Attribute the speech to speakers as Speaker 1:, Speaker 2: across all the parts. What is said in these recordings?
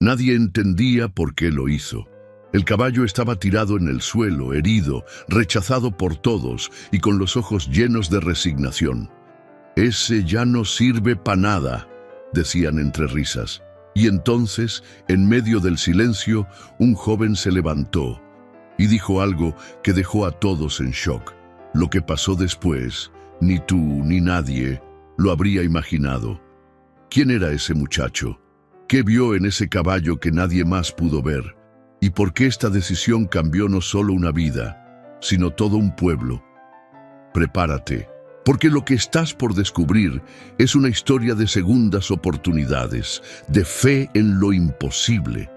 Speaker 1: Nadie entendía por qué lo hizo. El caballo estaba tirado en el suelo, herido, rechazado por todos y con los ojos llenos de resignación. «Ese ya no sirve para nada», decían entre risas. Y entonces, en medio del silencio, un joven se levantó y dijo algo que dejó a todos en shock. Lo que pasó después, ni tú ni nadie lo habría imaginado. ¿Quién era ese muchacho? ¿Qué vio en ese caballo que nadie más pudo ver? ¿Y por qué esta decisión cambió no solo una vida, sino todo un pueblo? Prepárate, porque lo que estás por descubrir es una historia de segundas oportunidades, de fe en lo imposible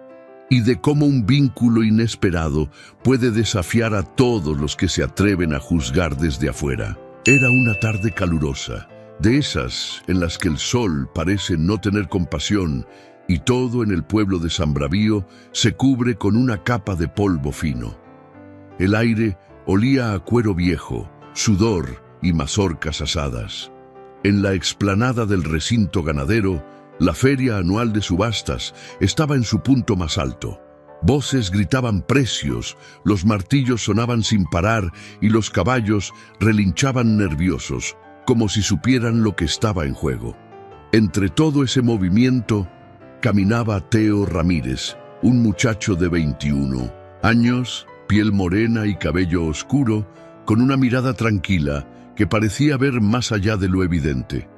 Speaker 1: y de cómo un vínculo inesperado puede desafiar a todos los que se atreven a juzgar desde afuera. Era una tarde calurosa, de esas en las que el sol parece no tener compasión y todo en el pueblo de San Bravío se cubre con una capa de polvo fino. El aire olía a cuero viejo, sudor y mazorcas asadas. En la explanada del recinto ganadero, la feria anual de subastas estaba en su punto más alto. Voces gritaban precios, los martillos sonaban sin parar y los caballos relinchaban nerviosos, como si supieran lo que estaba en juego. Entre todo ese movimiento, caminaba Teo Ramírez, un muchacho de 21 años, piel morena y cabello oscuro, con una mirada tranquila que parecía ver más allá de lo evidente.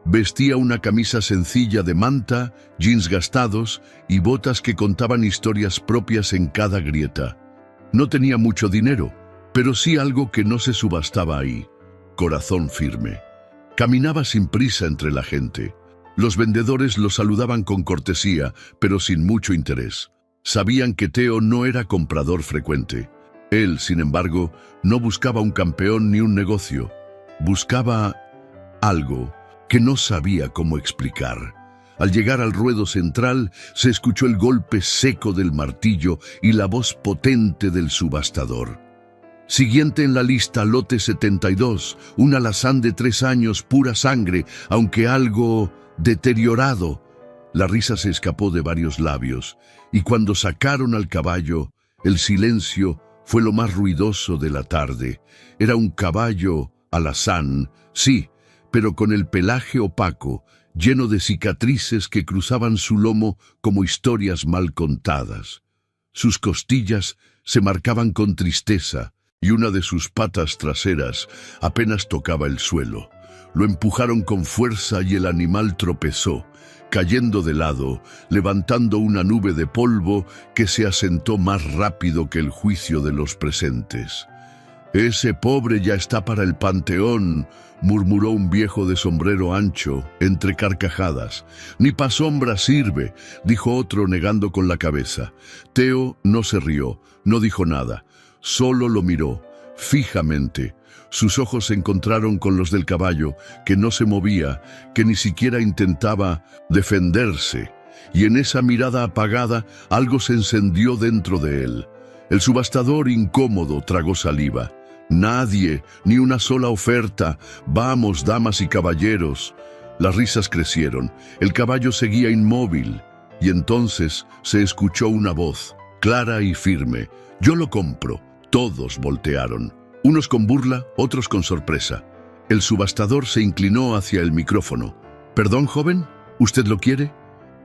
Speaker 1: Vestía una camisa sencilla de manta, jeans gastados y botas que contaban historias propias en cada grieta. No tenía mucho dinero, pero sí algo que no se subastaba ahí: corazón firme. Caminaba sin prisa entre la gente. Los vendedores lo saludaban con cortesía, pero sin mucho interés. Sabían que Teo no era comprador frecuente. Él, sin embargo, no buscaba un campeón ni un negocio. Buscaba algo que no sabía cómo explicar. Al llegar al ruedo central, se escuchó el golpe seco del martillo y la voz potente del subastador. Siguiente en la lista, lote 72, un alazán de 3 años, pura sangre, aunque algo deteriorado. La risa se escapó de varios labios, y cuando sacaron al caballo, el silencio fue lo más ruidoso de la tarde. Era un caballo alazán, sí, pero con el pelaje opaco, lleno de cicatrices que cruzaban su lomo como historias mal contadas. Sus costillas se marcaban con tristeza, y una de sus patas traseras apenas tocaba el suelo. Lo empujaron con fuerza y el animal tropezó, cayendo de lado, levantando una nube de polvo que se asentó más rápido que el juicio de los presentes. «Ese pobre ya está para el panteón», murmuró un viejo de sombrero ancho, entre carcajadas. «Ni pa' sombra sirve», dijo otro negando con la cabeza. Teo no se rió, no dijo nada, solo lo miró, fijamente. Sus ojos se encontraron con los del caballo, que no se movía, que ni siquiera intentaba defenderse, y en esa mirada apagada algo se encendió dentro de él. El subastador, incómodo, tragó saliva. «Nadie, ni una sola oferta. Vamos, damas y caballeros». Las risas crecieron. El caballo seguía inmóvil, y entonces se escuchó una voz, clara y firme: «Yo lo compro». Todos voltearon. Unos con burla, otros con sorpresa. El subastador se inclinó hacia el micrófono. «¿Perdón, joven? ¿Usted lo quiere?»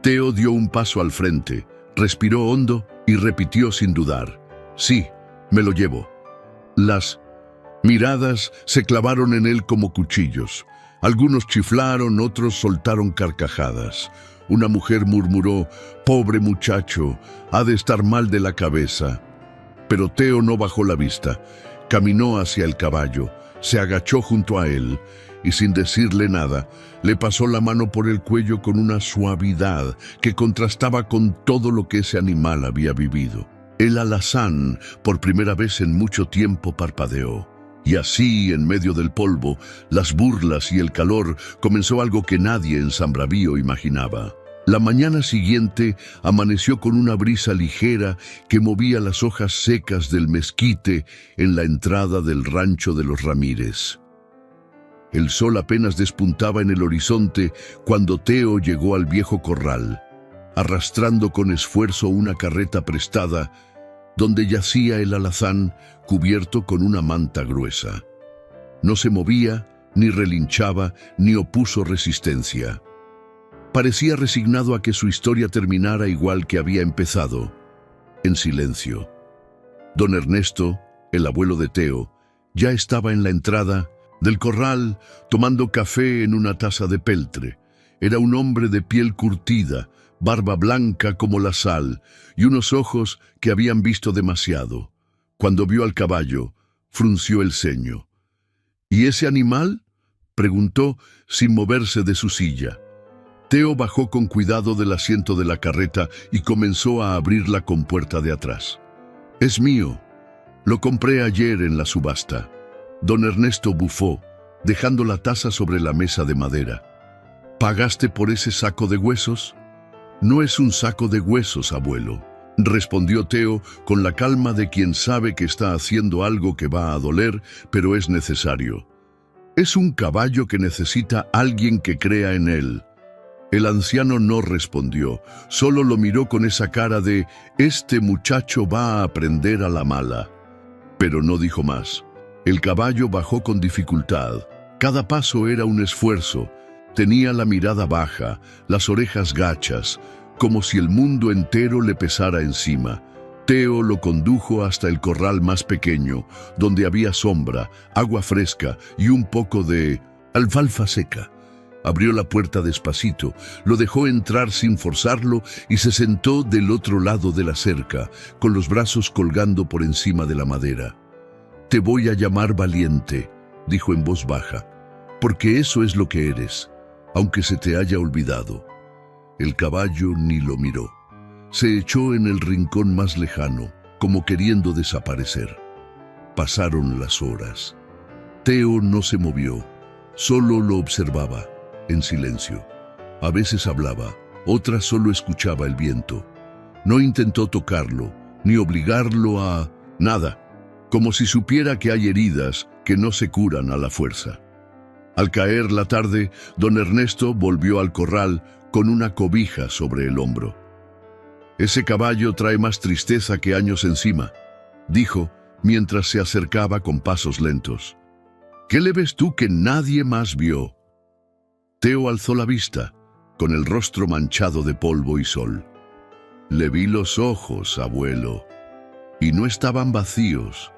Speaker 1: Teo dio un paso al frente, respiró hondo y repitió sin dudar: «Sí, me lo llevo». Las miradas se clavaron en él como cuchillos. Algunos chiflaron, otros soltaron carcajadas. Una mujer murmuró: «Pobre muchacho, ha de estar mal de la cabeza». Pero Teo no bajó la vista. Caminó hacia el caballo, se agachó junto a él y, sin decirle nada, le pasó la mano por el cuello con una suavidad que contrastaba con todo lo que ese animal había vivido. El alazán, por primera vez en mucho tiempo, parpadeó. Y así, en medio del polvo, las burlas y el calor, comenzó algo que nadie en San Bravío imaginaba. La mañana siguiente amaneció con una brisa ligera que movía las hojas secas del mezquite en la entrada del rancho de los Ramírez. El sol apenas despuntaba en el horizonte cuando Teo llegó al viejo corral. arrastrando con esfuerzo una carreta prestada, donde yacía el alazán cubierto con una manta gruesa. No se movía, ni relinchaba, ni opuso resistencia. Parecía resignado a que su historia terminara igual que había empezado, en silencio. Don Ernesto, el abuelo de Teo, ya estaba en la entrada del corral tomando café en una taza de peltre. Era un hombre de piel curtida, barba blanca como la sal y unos ojos que habían visto demasiado. Cuando vio al caballo, frunció el ceño. ¿Y ese animal?, preguntó sin moverse de su silla. Teo bajó con cuidado del asiento de la carreta y comenzó a abrir la compuerta de atrás. «Es mío. Lo compré ayer en la subasta». Don Ernesto bufó, dejando la taza sobre la mesa de madera. «¿Pagaste por ese saco de huesos?» «No es un saco de huesos, abuelo», respondió Teo con la calma de quien sabe que está haciendo algo que va a doler, pero es necesario. «Es un caballo que necesita alguien que crea en él». El anciano no respondió, solo lo miró con esa cara de «este muchacho va a aprender a la mala». Pero no dijo más. El caballo bajó con dificultad. Cada paso era un esfuerzo. Tenía la mirada baja, las orejas gachas, como si el mundo entero le pesara encima. Teo lo condujo hasta el corral más pequeño, donde había sombra, agua fresca y un poco de alfalfa seca. Abrió la puerta despacito, lo dejó entrar sin forzarlo y se sentó del otro lado de la cerca, con los brazos colgando por encima de la madera. «Te voy a llamar Valiente», dijo en voz baja, «porque eso es lo que eres, aunque se te haya olvidado». El caballo ni lo miró. Se echó en el rincón más lejano, como queriendo desaparecer. Pasaron las horas. Teo no se movió, solo lo observaba, en silencio. A veces hablaba, otras solo escuchaba el viento. No intentó tocarlo, ni obligarlo a nada, como si supiera que hay heridas que no se curan a la fuerza. Al caer la tarde, don Ernesto volvió al corral con una cobija sobre el hombro. «Ese caballo trae más tristeza que años encima», dijo mientras se acercaba con pasos lentos. «¿Qué le ves tú que nadie más vio?» Teo alzó la vista, con el rostro manchado de polvo y sol. «Le vi los ojos, abuelo, y no estaban vacíos.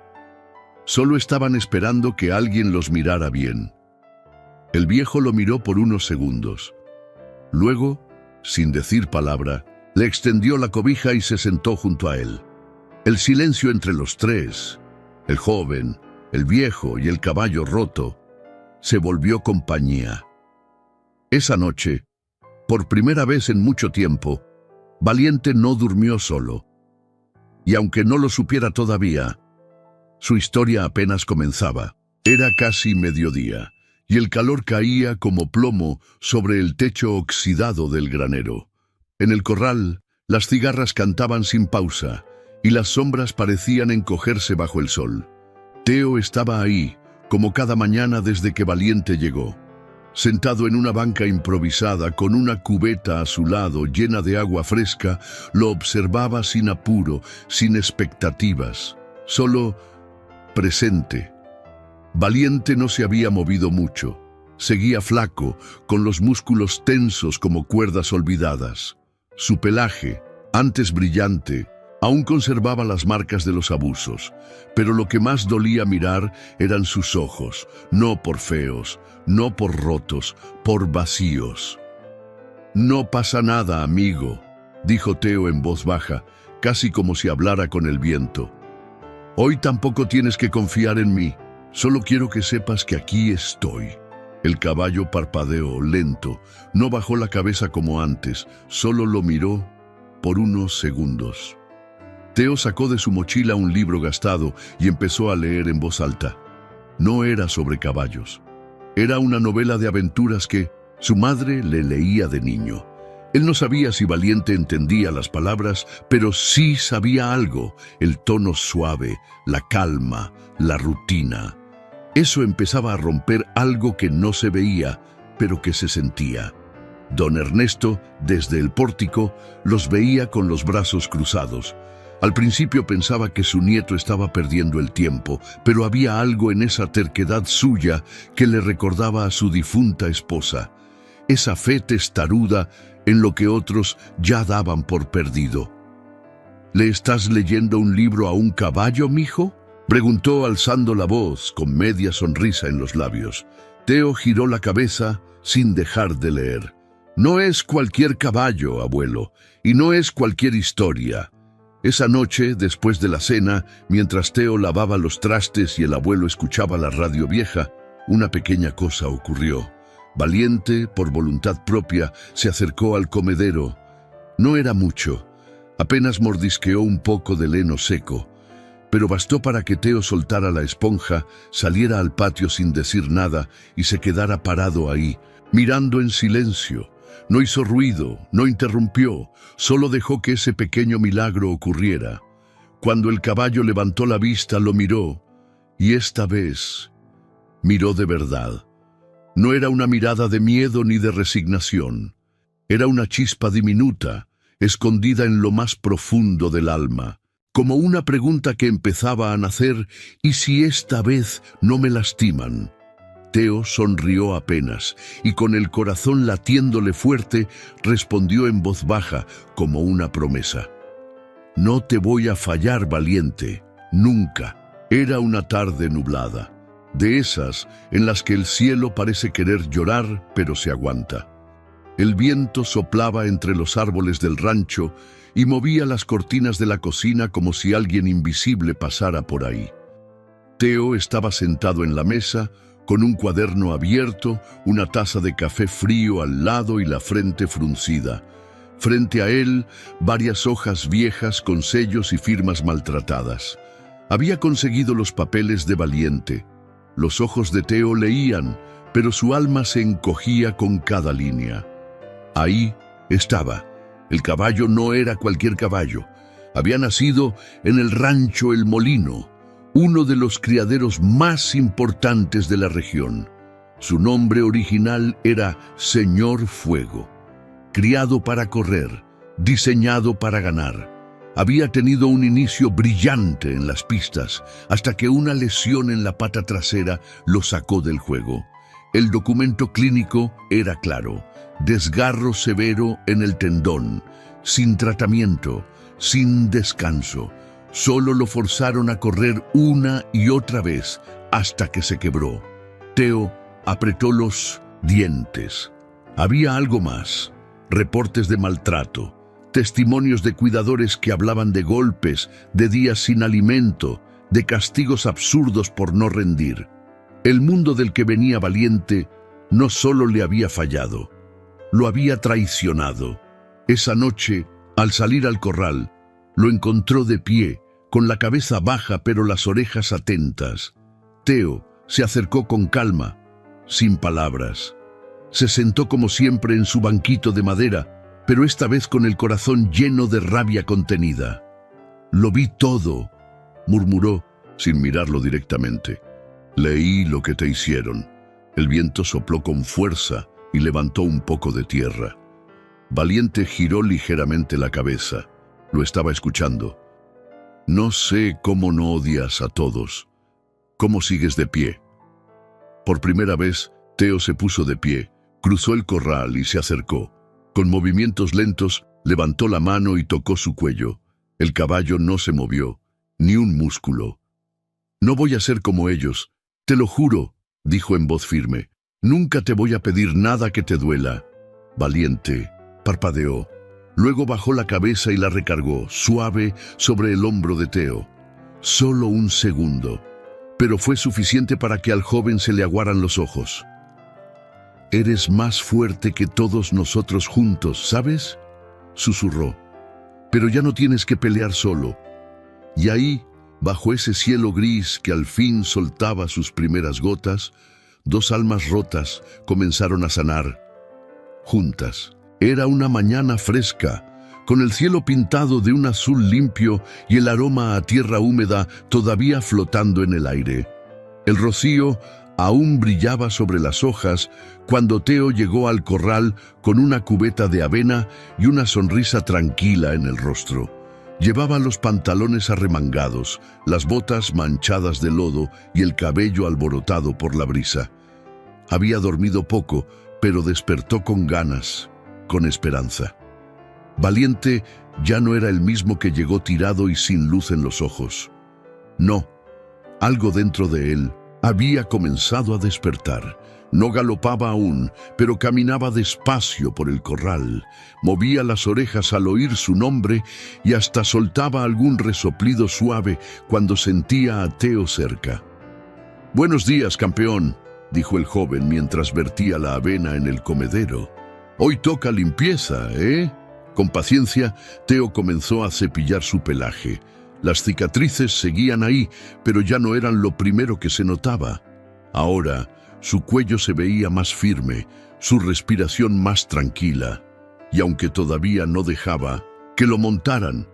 Speaker 1: Solo estaban esperando que alguien los mirara bien». El viejo lo miró por unos segundos. Luego, sin decir palabra, le extendió la cobija y se sentó junto a él. El silencio entre los tres, el joven, el viejo y el caballo roto, se volvió compañía. Esa noche, por primera vez en mucho tiempo, Valiente no durmió solo. Y aunque no lo supiera todavía, su historia apenas comenzaba. Era casi mediodía, y el calor caía como plomo sobre el techo oxidado del granero. En el corral, las cigarras cantaban sin pausa, y las sombras parecían encogerse bajo el sol. Teo estaba ahí, como cada mañana desde que Valiente llegó. Sentado en una banca improvisada, con una cubeta a su lado llena de agua fresca, lo observaba sin apuro, sin expectativas, solo presente. Valiente no se había movido mucho. Seguía flaco, con los músculos tensos como cuerdas olvidadas. Su pelaje, antes brillante, aún conservaba las marcas de los abusos, pero lo que más dolía mirar eran sus ojos, no por feos, no por rotos, por vacíos. «No pasa nada, amigo», dijo Teo en voz baja, casi como si hablara con el viento. «Hoy tampoco tienes que confiar en mí. Solo quiero que sepas que aquí estoy». El caballo parpadeó lento, no bajó la cabeza como antes, solo lo miró por unos segundos. Teo sacó de su mochila un libro gastado y empezó a leer en voz alta. No era sobre caballos. Era una novela de aventuras que su madre le leía de niño. Él no sabía si Valiente entendía las palabras, pero sí sabía algo: el tono suave, la calma, la rutina. Eso empezaba a romper algo que no se veía, pero que se sentía. Don Ernesto, desde el pórtico, los veía con los brazos cruzados. Al principio pensaba que su nieto estaba perdiendo el tiempo, pero había algo en esa terquedad suya que le recordaba a su difunta esposa. Esa fe testaruda en lo que otros ya daban por perdido. ¿Le estás leyendo un libro a un caballo, mijo?, preguntó alzando la voz con media sonrisa en los labios. Teo giró la cabeza sin dejar de leer. No es cualquier caballo, abuelo, y no es cualquier historia. Esa noche, después de la cena, mientras Teo lavaba los trastes y el abuelo escuchaba la radio vieja, una pequeña cosa ocurrió. Valiente, por voluntad propia, se acercó al comedero. No era mucho. Apenas mordisqueó un poco del heno seco, pero bastó para que Teo soltara la esponja, saliera al patio sin decir nada y se quedara parado ahí, mirando en silencio. No hizo ruido, no interrumpió, solo dejó que ese pequeño milagro ocurriera. Cuando el caballo levantó la vista, lo miró, y esta vez miró de verdad. No era una mirada de miedo ni de resignación. Era una chispa diminuta, escondida en lo más profundo del alma, como una pregunta que empezaba a nacer: ¿y si esta vez no me lastiman? Teo sonrió apenas, y con el corazón latiéndole fuerte, respondió en voz baja, como una promesa. No te voy a fallar, valiente, nunca. Era una tarde nublada, de esas en las que el cielo parece querer llorar, pero se aguanta. El viento soplaba entre los árboles del rancho y movía las cortinas de la cocina como si alguien invisible pasara por ahí. Teo estaba sentado en la mesa, con un cuaderno abierto, una taza de café frío al lado y la frente fruncida. Frente a él, varias hojas viejas con sellos y firmas maltratadas. Había conseguido los papeles de Valiente. Los ojos de Teo leían, pero su alma se encogía con cada línea. Ahí estaba. El caballo no era cualquier caballo. Había nacido en el rancho El Molino, uno de los criaderos más importantes de la región. Su nombre original era Señor Fuego. Criado para correr, diseñado para ganar. Había tenido un inicio brillante en las pistas, hasta que una lesión en la pata trasera lo sacó del juego. El documento clínico era claro: desgarro severo en el tendón, sin tratamiento, sin descanso. Solo lo forzaron a correr una y otra vez hasta que se quebró. Teo apretó los dientes. Había algo más: reportes de maltrato, testimonios de cuidadores que hablaban de golpes, de días sin alimento, de castigos absurdos por no rendir. El mundo del que venía Valiente no solo le había fallado, lo había traicionado. Esa noche, al salir al corral, lo encontró de pie, con la cabeza baja pero las orejas atentas. Teo se acercó con calma, sin palabras. Se sentó como siempre en su banquito de madera, pero esta vez con el corazón lleno de rabia contenida. «Lo vi todo», murmuró, sin mirarlo directamente. «Leí lo que te hicieron». El viento sopló con fuerza y levantó un poco de tierra. Valiente giró ligeramente la cabeza. Lo estaba escuchando. «No sé cómo no odias a todos. ¿Cómo sigues de pie?» Por primera vez, Teo se puso de pie, cruzó el corral y se acercó. Con movimientos lentos, levantó la mano y tocó su cuello. El caballo no se movió, ni un músculo. «No voy a ser como ellos, te lo juro», dijo en voz firme. «Nunca te voy a pedir nada que te duela». Valiente parpadeó. Luego bajó la cabeza y la recargó, suave, sobre el hombro de Teo. Solo un segundo, pero fue suficiente para que al joven se le aguaran los ojos. «Eres más fuerte que todos nosotros juntos, ¿sabes?», susurró. «Pero ya no tienes que pelear solo». Y ahí, bajo ese cielo gris que al fin soltaba sus primeras gotas, dos almas rotas comenzaron a sanar, juntas. Era una mañana fresca, con el cielo pintado de un azul limpio y el aroma a tierra húmeda todavía flotando en el aire. El rocío aún brillaba sobre las hojas cuando Teo llegó al corral con una cubeta de avena y una sonrisa tranquila en el rostro. Llevaba los pantalones arremangados, las botas manchadas de lodo y el cabello alborotado por la brisa. Había dormido poco, pero despertó con ganas, con esperanza. Valiente ya no era el mismo que llegó tirado y sin luz en los ojos. No, algo dentro de él había comenzado a despertar. No galopaba aún, pero caminaba despacio por el corral. Movía las orejas al oír su nombre y hasta soltaba algún resoplido suave cuando sentía a Teo cerca. «Buenos días, campeón», dijo el joven mientras vertía la avena en el comedero. «Hoy toca limpieza, ¿eh?» Con paciencia, Teo comenzó a cepillar su pelaje. Las cicatrices seguían ahí, pero ya no eran lo primero que se notaba. Ahora, su cuello se veía más firme, su respiración más tranquila, y aunque todavía no dejaba que lo montaran,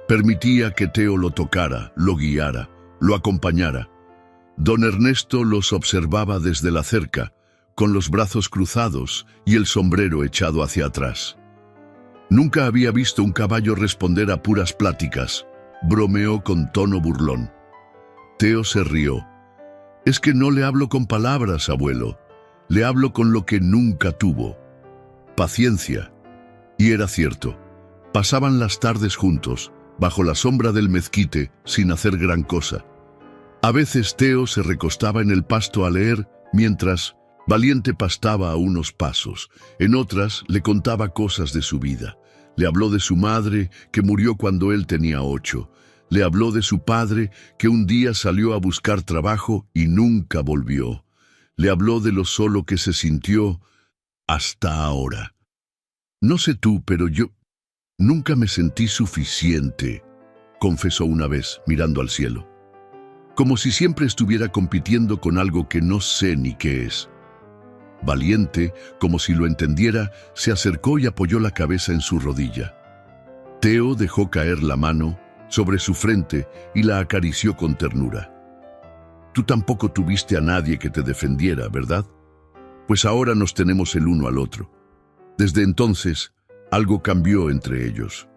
Speaker 1: permitía que Teo lo tocara, lo guiara, lo acompañara. Don Ernesto los observaba desde la cerca, con los brazos cruzados y el sombrero echado hacia atrás. Nunca había visto un caballo responder a puras pláticas, bromeó con tono burlón. Teo se rió. «Es que no le hablo con palabras, abuelo. Le hablo con lo que nunca tuvo. Paciencia». Y era cierto. Pasaban las tardes juntos, bajo la sombra del mezquite, sin hacer gran cosa. A veces Teo se recostaba en el pasto a leer, mientras Valiente pastaba a unos pasos. En otras le contaba cosas de su vida. Le habló de su madre, que murió cuando él tenía 8. Le habló de su padre, que un día salió a buscar trabajo y nunca volvió. Le habló de lo solo que se sintió hasta ahora. «No sé tú, pero yo nunca me sentí suficiente», confesó una vez, mirando al cielo. «Como si siempre estuviera compitiendo con algo que no sé ni qué es». Valiente, como si lo entendiera, se acercó y apoyó la cabeza en su rodilla. Teo dejó caer la mano sobre su frente y la acarició con ternura. «Tú tampoco tuviste a nadie que te defendiera, ¿verdad? Pues ahora nos tenemos el uno al otro». Desde entonces, algo cambió entre ellos.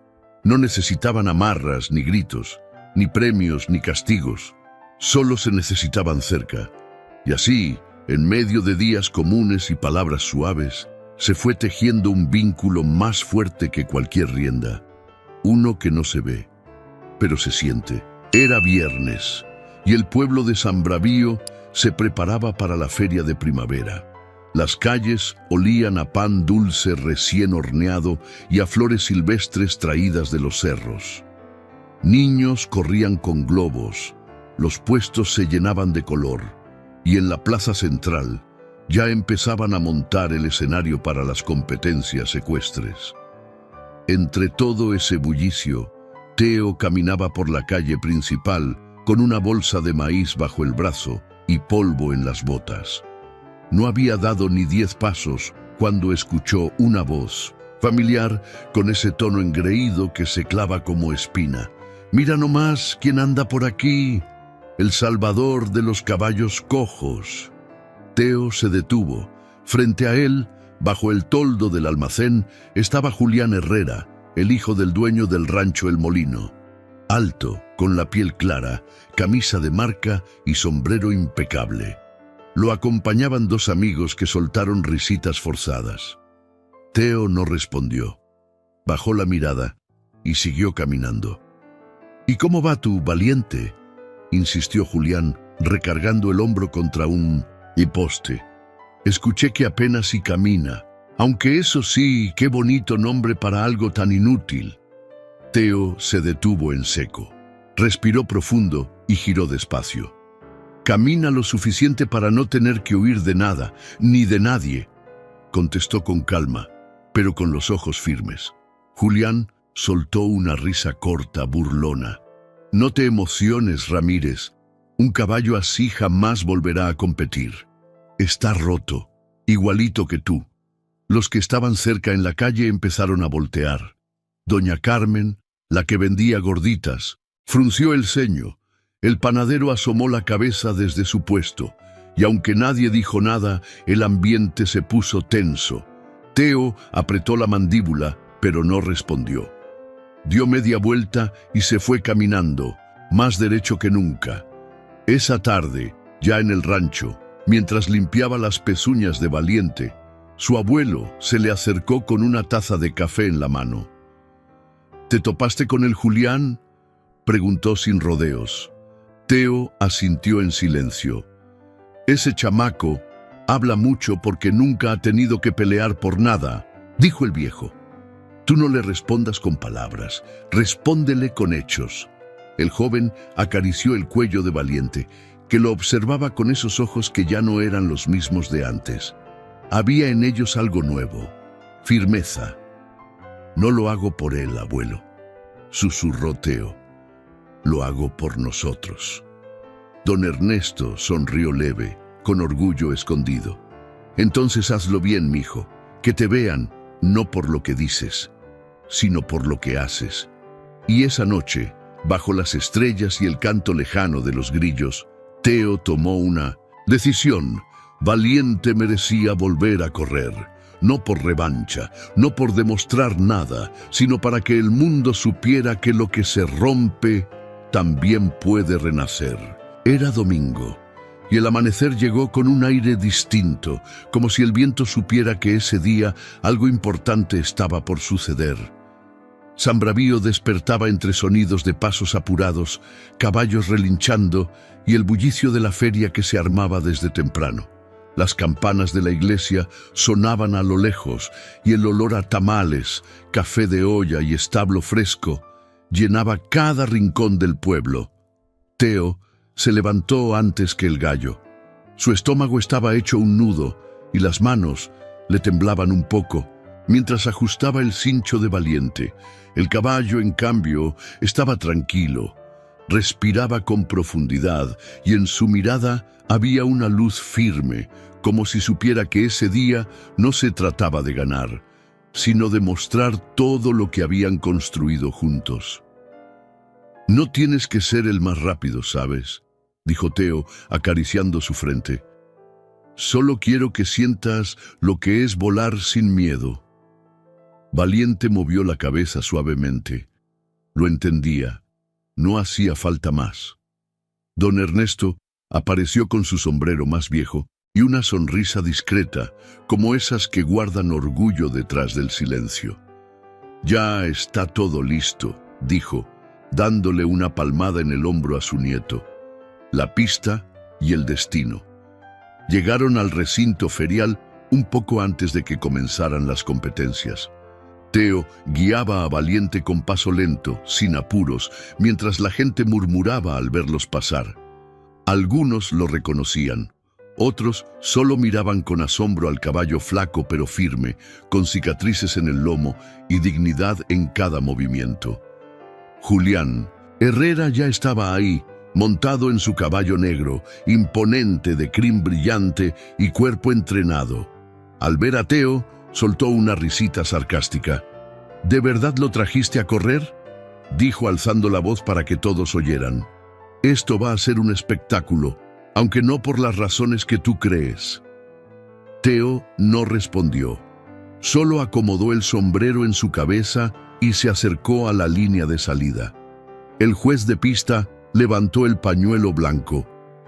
Speaker 1: No necesitaban amarras ni gritos, ni premios ni castigos. Solo se necesitaban cerca. Y así, en medio de días comunes y palabras suaves, se fue tejiendo un vínculo más fuerte que cualquier rienda. Uno que no se ve, pero se siente. Era viernes, y el pueblo de San Bravío se preparaba para la feria de primavera. Las calles olían a pan dulce recién horneado y a flores silvestres traídas de los cerros. Niños corrían con globos, los puestos se llenaban de color, y en la plaza central ya empezaban a montar el escenario para las competencias ecuestres. Entre todo ese bullicio, Teo caminaba por la calle principal con una bolsa de maíz bajo el brazo y polvo en las botas. No había dado ni 10 pasos cuando escuchó una voz familiar con ese tono engreído que se clava como espina. «Mira nomás quién anda por aquí, el salvador de los caballos cojos». Teo se detuvo. Frente a él, bajo el toldo del almacén, estaba Julián Herrera, el hijo del dueño del rancho El Molino. Alto, con la piel clara, camisa de marca y sombrero impecable. Lo acompañaban 2 amigos que soltaron risitas forzadas. Teo no respondió. Bajó la mirada y siguió caminando. «¿Y cómo va tu Valiente?», insistió Julián, recargando el hombro contra un poste. «Escuché que apenas si camina, aunque eso sí, qué bonito nombre para algo tan inútil». Teo se detuvo en seco. Respiró profundo y giró despacio. «Camina lo suficiente para no tener que huir de nada, ni de nadie», contestó con calma, pero con los ojos firmes. Julián soltó una risa corta, burlona. «No te emociones, Ramírez. Un caballo así jamás volverá a competir. Está roto, igualito que tú». Los que estaban cerca en la calle empezaron a voltear. Doña Carmen, la que vendía gorditas, frunció el ceño. El panadero asomó la cabeza desde su puesto, y aunque nadie dijo nada, el ambiente se puso tenso. Teo apretó la mandíbula, pero no respondió. Dio media vuelta y se fue caminando, más derecho que nunca. Esa tarde, ya en el rancho, mientras limpiaba las pezuñas de Valiente, su abuelo se le acercó con una taza de café en la mano. ¿Te topaste con el Julián?, preguntó sin rodeos. Teo asintió en silencio. Ese chamaco habla mucho porque nunca ha tenido que pelear por nada, dijo el viejo. Tú no le respondas con palabras, respóndele con hechos. El joven acarició el cuello de Valiente, que lo observaba con esos ojos que ya no eran los mismos de antes. Había en ellos algo nuevo, firmeza. No lo hago por él, abuelo, susurró Teo. Lo hago por nosotros. Don Ernesto sonrió leve, con orgullo escondido. Entonces hazlo bien, mijo, que te vean, no por lo que dices, sino por lo que haces. Y esa noche, bajo las estrellas y el canto lejano de los grillos, Teo tomó una decisión. Valiente merecía volver a correr, no por revancha, no por demostrar nada, sino para que el mundo supiera que lo que se rompe también puede renacer. Era domingo, y el amanecer llegó con un aire distinto, como si el viento supiera que ese día algo importante estaba por suceder. San Bravío despertaba entre sonidos de pasos apurados, caballos relinchando y el bullicio de la feria que se armaba desde temprano. Las campanas de la iglesia sonaban a lo lejos y el olor a tamales, café de olla y establo fresco llenaba cada rincón del pueblo. Teo se levantó antes que el gallo. Su estómago estaba hecho un nudo y las manos le temblaban un poco mientras ajustaba el cincho de Valiente. El caballo, en cambio, estaba tranquilo. Respiraba con profundidad y en su mirada había una luz firme, como si supiera que ese día no se trataba de ganar, sino de mostrar todo lo que habían construido juntos. No tienes que ser el más rápido, ¿sabes?, dijo Teo, acariciando su frente. Solo quiero que sientas lo que es volar sin miedo. Valiente movió la cabeza suavemente. Lo entendía. No hacía falta más. Don Ernesto apareció con su sombrero más viejo y una sonrisa discreta, como esas que guardan orgullo detrás del silencio. Ya está todo listo, dijo, dándole una palmada en el hombro a su nieto. La pista y el destino. Llegaron al recinto ferial un poco antes de que comenzaran las competencias. Teo guiaba a Valiente con paso lento, sin apuros, mientras la gente murmuraba al verlos pasar. Algunos lo reconocían, otros solo miraban con asombro al caballo flaco pero firme, con cicatrices en el lomo y dignidad en cada movimiento. Julián Herrera ya estaba ahí, montado en su caballo negro, imponente de crin brillante y cuerpo entrenado. Al ver a Teo, soltó una risita sarcástica. ¿De verdad lo trajiste a correr?, dijo alzando la voz para que todos oyeran. Esto va a ser un espectáculo, aunque no por las razones que tú crees. Teo no respondió. Solo acomodó el sombrero en su cabeza y se acercó a la línea de salida. El juez de pista levantó el pañuelo blanco.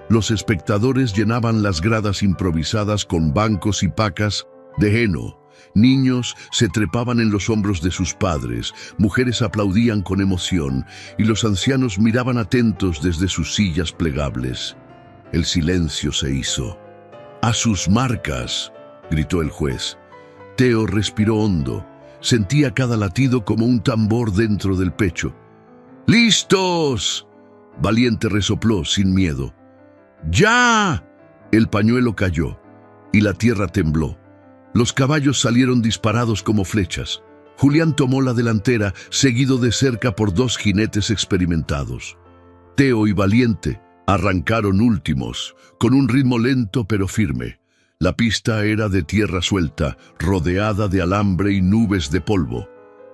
Speaker 1: Los espectadores llenaban las gradas improvisadas con bancos y pacas de heno. Niños se trepaban en los hombros de sus padres, mujeres aplaudían con emoción y los ancianos miraban atentos desde sus sillas plegables. El silencio se hizo. ¡A sus marcas!, gritó el juez. Teo respiró hondo. Sentía cada latido como un tambor dentro del pecho. ¡Listos!, Valiente resopló sin miedo. ¡Ya! El pañuelo cayó y la tierra tembló. Los caballos salieron disparados como flechas. Julián tomó la delantera, seguido de cerca por dos jinetes experimentados. Teo y Valiente arrancaron últimos, con un ritmo lento pero firme. La pista era de tierra suelta, rodeada de alambre y nubes de polvo.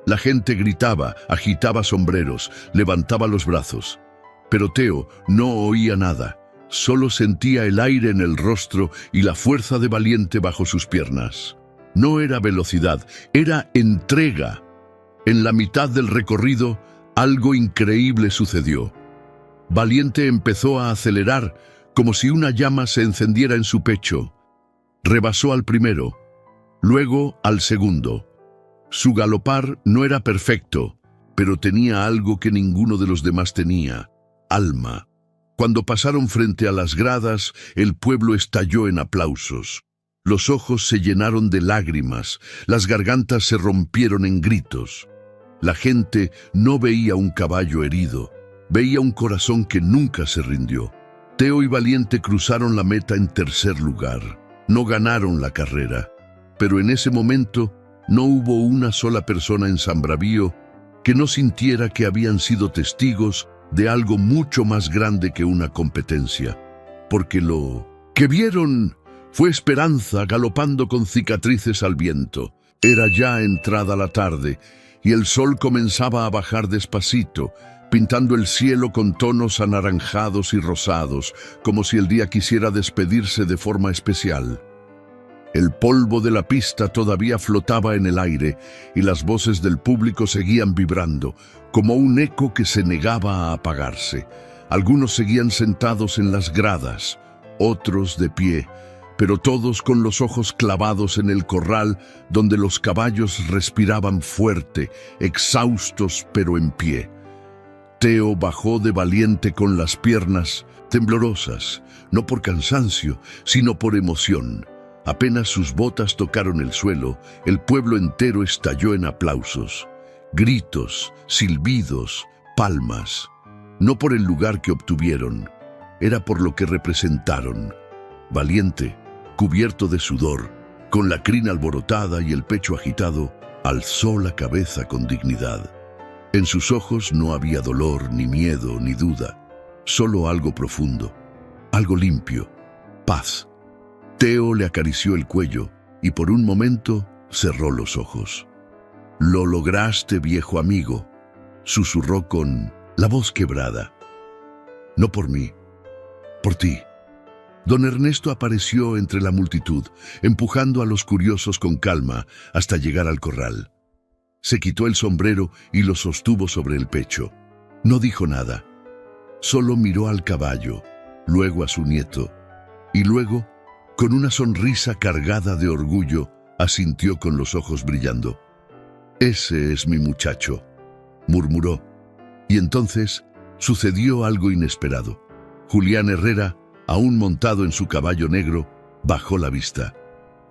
Speaker 1: La gente gritaba, agitaba sombreros, levantaba los brazos. Pero Teo no oía nada. Solo sentía el aire en el rostro y la fuerza de Valiente bajo sus piernas. No era velocidad, era entrega. En la mitad del recorrido, algo increíble sucedió. Valiente empezó a acelerar, como si una llama se encendiera en su pecho. Rebasó al primero, luego al segundo. Su galopar no era perfecto, pero tenía algo que ninguno de los demás tenía: alma. Cuando pasaron frente a las gradas, el pueblo estalló en aplausos. Los ojos se llenaron de lágrimas, las gargantas se rompieron en gritos. La gente no veía un caballo herido, veía un corazón que nunca se rindió. Teo y Valiente cruzaron la meta en tercer lugar. No ganaron la carrera, pero en ese momento no hubo una sola persona en San Bravío que no sintiera que habían sido testigos de algo mucho más grande que una competencia, porque lo que vieron fue Esperanza galopando con cicatrices al viento. Era ya entrada la tarde y el sol comenzaba a bajar despacito, pintando el cielo con tonos anaranjados y rosados, como si el día quisiera despedirse de forma especial. El polvo de la pista todavía flotaba en el aire y las voces del público seguían vibrando, como un eco que se negaba a apagarse. Algunos seguían sentados en las gradas, otros de pie, pero todos con los ojos clavados en el corral donde los caballos respiraban fuerte, exhaustos pero en pie. Teo bajó de Valiente con las piernas temblorosas, no por cansancio, sino por emoción. Apenas sus botas tocaron el suelo, el pueblo entero estalló en aplausos. Gritos, silbidos, palmas. No por el lugar que obtuvieron, era por lo que representaron. Valiente, cubierto de sudor, con la crin alborotada y el pecho agitado, alzó la cabeza con dignidad. En sus ojos no había dolor, ni miedo, ni duda, solo algo profundo, algo limpio, paz. Teo le acarició el cuello y por un momento cerró los ojos. «Lo lograste, viejo amigo», susurró con la voz quebrada. «No por mí, por ti». Don Ernesto apareció entre la multitud, empujando a los curiosos con calma hasta llegar al corral. Se quitó el sombrero y lo sostuvo sobre el pecho. No dijo nada, solo miró al caballo, luego a su nieto, y luego, con una sonrisa cargada de orgullo, asintió con los ojos brillando. «Ese es mi muchacho», murmuró. Y entonces sucedió algo inesperado. Julián Herrera, aún montado en su caballo negro, bajó la vista.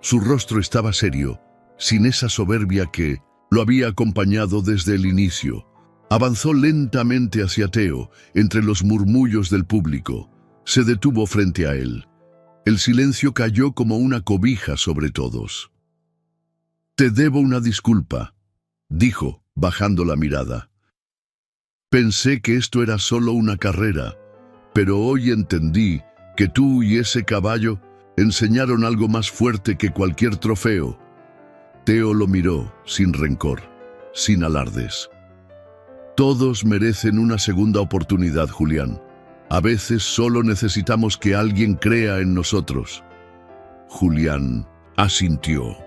Speaker 1: Su rostro estaba serio, sin esa soberbia que lo había acompañado desde el inicio. Avanzó lentamente hacia Teo, entre los murmullos del público. Se detuvo frente a él. El silencio cayó como una cobija sobre todos. «Te debo una disculpa», dijo, bajando la mirada. «Pensé que esto era solo una carrera, pero hoy entendí que tú y ese caballo enseñaron algo más fuerte que cualquier trofeo». Teo lo miró, sin rencor, sin alardes. «Todos merecen una segunda oportunidad, Julián. A veces solo necesitamos que alguien crea en nosotros». Julián asintió.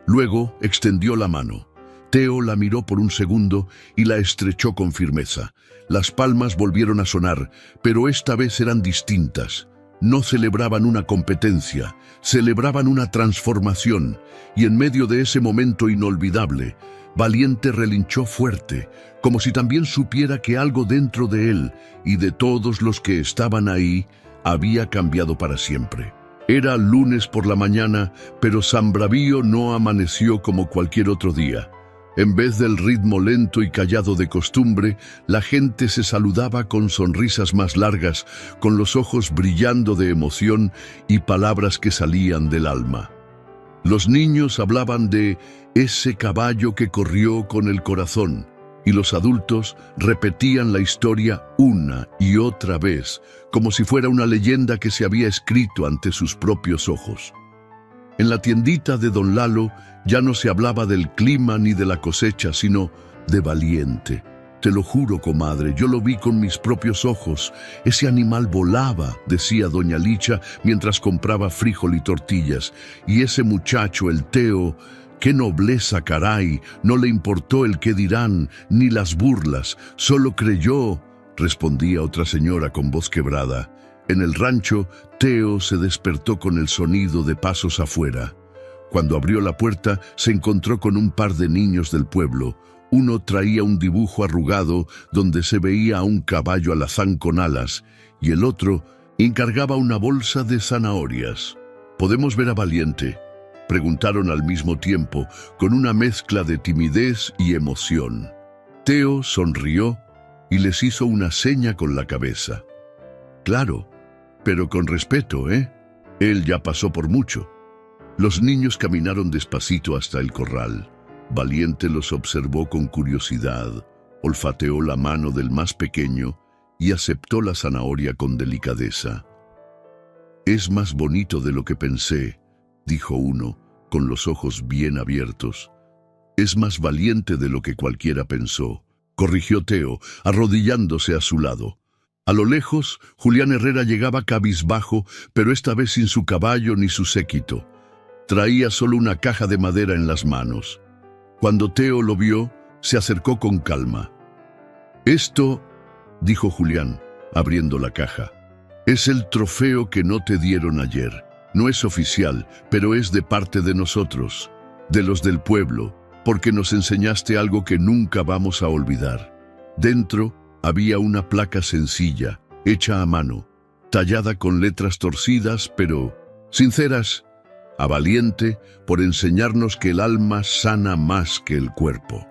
Speaker 1: Luego extendió la mano. Teo la miró por un segundo y la estrechó con firmeza. Las palmas volvieron a sonar, pero esta vez eran distintas. No celebraban una competencia, celebraban una transformación, y en medio de ese momento inolvidable, Valiente relinchó fuerte, como si también supiera que algo dentro de él y de todos los que estaban ahí había cambiado para siempre. Era lunes por la mañana, pero San Bravío no amaneció como cualquier otro día. En vez del ritmo lento y callado de costumbre, la gente se saludaba con sonrisas más largas, con los ojos brillando de emoción y palabras que salían del alma. Los niños hablaban de ese caballo que corrió con el corazón, y los adultos repetían la historia una y otra vez, como si fuera una leyenda que se había escrito ante sus propios ojos. En la tiendita de don Lalo ya no se hablaba del clima ni de la cosecha, sino de Valiente. Te lo juro, comadre, yo lo vi con mis propios ojos. Ese animal volaba, decía doña Licha mientras compraba frijol y tortillas. Y ese muchacho, el Teo, qué nobleza, caray, no le importó el qué dirán, ni las burlas, solo creyó, respondía otra señora con voz quebrada. En el rancho, Teo se despertó con el sonido de pasos afuera. Cuando abrió la puerta, se encontró con un par de niños del pueblo. Uno traía un dibujo arrugado donde se veía a un caballo alazán con alas, y el otro encargaba una bolsa de zanahorias. ¿Podemos ver a Valiente?, preguntaron al mismo tiempo, con una mezcla de timidez y emoción. Teo sonrió y les hizo una seña con la cabeza. Claro, pero con respeto, ¿eh? Él ya pasó por mucho. Los niños caminaron despacito hasta el corral. Valiente los observó con curiosidad, olfateó la mano del más pequeño y aceptó la zanahoria con delicadeza. «Es más bonito de lo que pensé», dijo uno, con los ojos bien abiertos. «Es más valiente de lo que cualquiera pensó», corrigió Teo, arrodillándose a su lado. A lo lejos, Julián Herrera llegaba cabizbajo, pero esta vez sin su caballo ni su séquito. Traía solo una caja de madera en las manos. Cuando Teo lo vio, se acercó con calma. «Esto», dijo Julián, abriendo la caja, «es el trofeo que no te dieron ayer. No es oficial, pero es de parte de nosotros, de los del pueblo, porque nos enseñaste algo que nunca vamos a olvidar». Dentro había una placa sencilla, hecha a mano, tallada con letras torcidas, pero sinceras. «A Valiente por enseñarnos que el alma sana más que el cuerpo».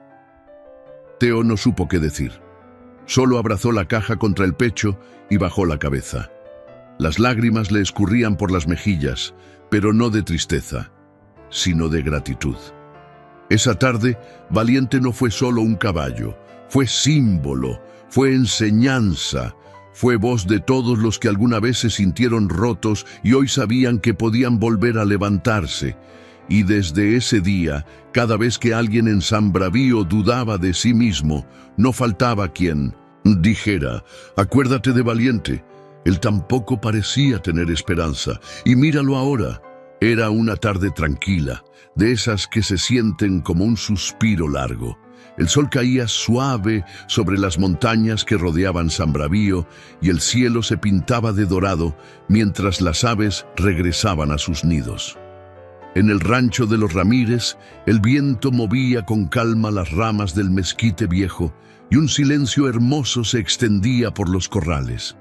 Speaker 1: Teo no supo qué decir. Solo abrazó la caja contra el pecho y bajó la cabeza. Las lágrimas le escurrían por las mejillas, pero no de tristeza, sino de gratitud. Esa tarde, Valiente no fue solo un caballo, fue símbolo, fue enseñanza, fue voz de todos los que alguna vez se sintieron rotos y hoy sabían que podían volver a levantarse. Y desde ese día, cada vez que alguien en San Bravío dudaba de sí mismo, no faltaba quien dijera: «Acuérdate de Valiente». Él tampoco parecía tener esperanza, y míralo ahora. Era una tarde tranquila, de esas que se sienten como un suspiro largo. El sol caía suave sobre las montañas que rodeaban San Bravío y el cielo se pintaba de dorado mientras las aves regresaban a sus nidos. En el rancho de los Ramírez, el viento movía con calma las ramas del mezquite viejo y un silencio hermoso se extendía por los corrales.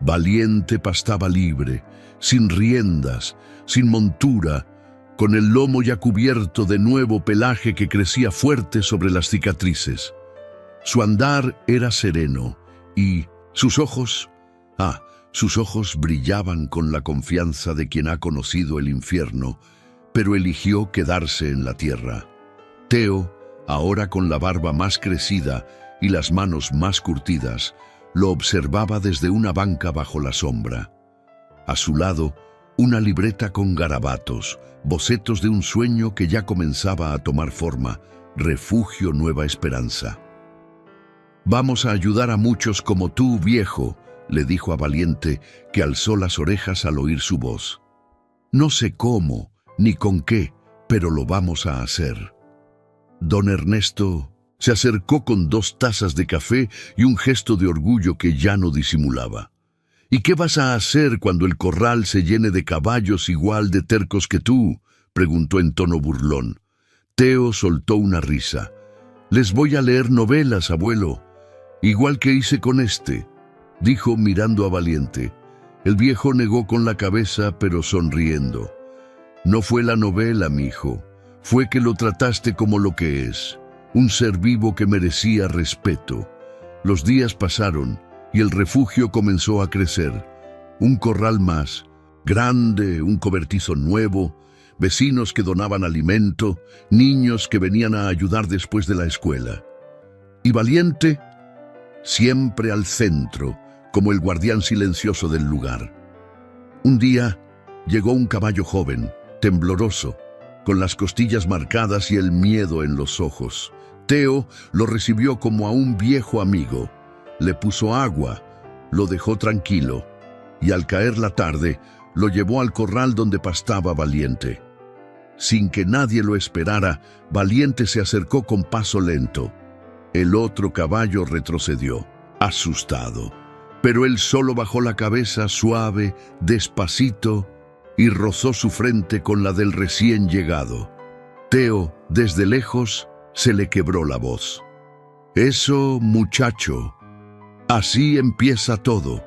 Speaker 1: Valiente pastaba libre, sin riendas, sin montura, con el lomo ya cubierto de nuevo pelaje que crecía fuerte sobre las cicatrices. Su andar era sereno y sus ojos brillaban con la confianza de quien ha conocido el infierno, pero eligió quedarse en la tierra. Teo, ahora con la barba más crecida y las manos más curtidas, lo observaba desde una banca bajo la sombra. A su lado, una libreta con garabatos, bocetos de un sueño que ya comenzaba a tomar forma, Refugio Nueva Esperanza. «Vamos a ayudar a muchos como tú, viejo», le dijo a Valiente, que alzó las orejas al oír su voz. «No sé cómo, ni con qué, pero lo vamos a hacer». Don Ernesto se acercó con 2 tazas de café y un gesto de orgullo que ya no disimulaba. «¿Y qué vas a hacer cuando el corral se llene de caballos igual de tercos que tú?», preguntó en tono burlón. Teo soltó una risa. «Les voy a leer novelas, abuelo, igual que hice con este», dijo mirando a Valiente. El viejo negó con la cabeza, pero sonriendo. «No fue la novela, mijo, fue que lo trataste como lo que es, un ser vivo que merecía respeto». Los días pasaron y el refugio comenzó a crecer. Un corral más, grande, un cobertizo nuevo, vecinos que donaban alimento, niños que venían a ayudar después de la escuela. Y Valiente, siempre al centro, como el guardián silencioso del lugar. Un día llegó un caballo joven, tembloroso, con las costillas marcadas y el miedo en los ojos. Teo lo recibió como a un viejo amigo. Le puso agua, lo dejó tranquilo y al caer la tarde lo llevó al corral donde pastaba Valiente. Sin que nadie lo esperara, Valiente se acercó con paso lento. El otro caballo retrocedió, asustado, pero él solo bajó la cabeza suave, despacito, y rozó su frente con la del recién llegado. Teo, desde lejos, se le quebró la voz. «Eso, muchacho, así empieza todo».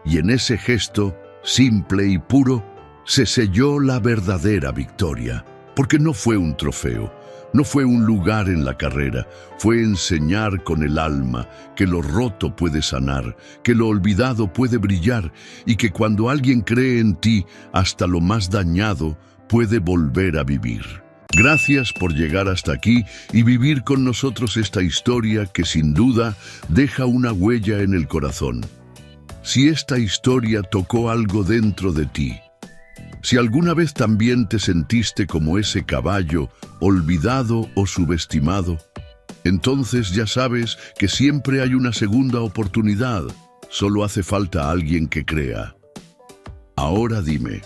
Speaker 1: Y en ese gesto, simple y puro, se selló la verdadera victoria. Porque no fue un trofeo, no fue un lugar en la carrera, fue enseñar con el alma que lo roto puede sanar, que lo olvidado puede brillar y que cuando alguien cree en ti, hasta lo más dañado puede volver a vivir. Gracias por llegar hasta aquí y vivir con nosotros esta historia que sin duda deja una huella en el corazón. Si esta historia tocó algo dentro de ti, si alguna vez también te sentiste como ese caballo, olvidado o subestimado, entonces ya sabes que siempre hay una segunda oportunidad. Solo hace falta alguien que crea. Ahora dime,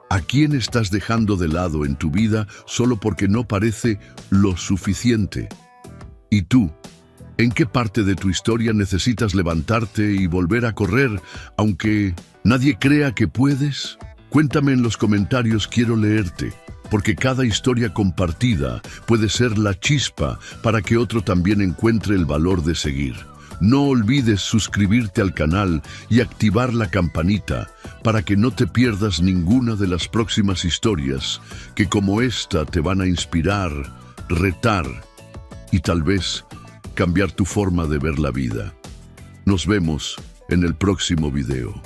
Speaker 1: ¿a quién estás dejando de lado en tu vida solo porque no parece lo suficiente? ¿Y tú? ¿En qué parte de tu historia necesitas levantarte y volver a correr, aunque nadie crea que puedes? Cuéntame en los comentarios, quiero leerte, porque cada historia compartida puede ser la chispa para que otro también encuentre el valor de seguir. No olvides suscribirte al canal y activar la campanita para que no te pierdas ninguna de las próximas historias que como esta te van a inspirar, retar y tal vez cambiar tu forma de ver la vida. Nos vemos en el próximo video.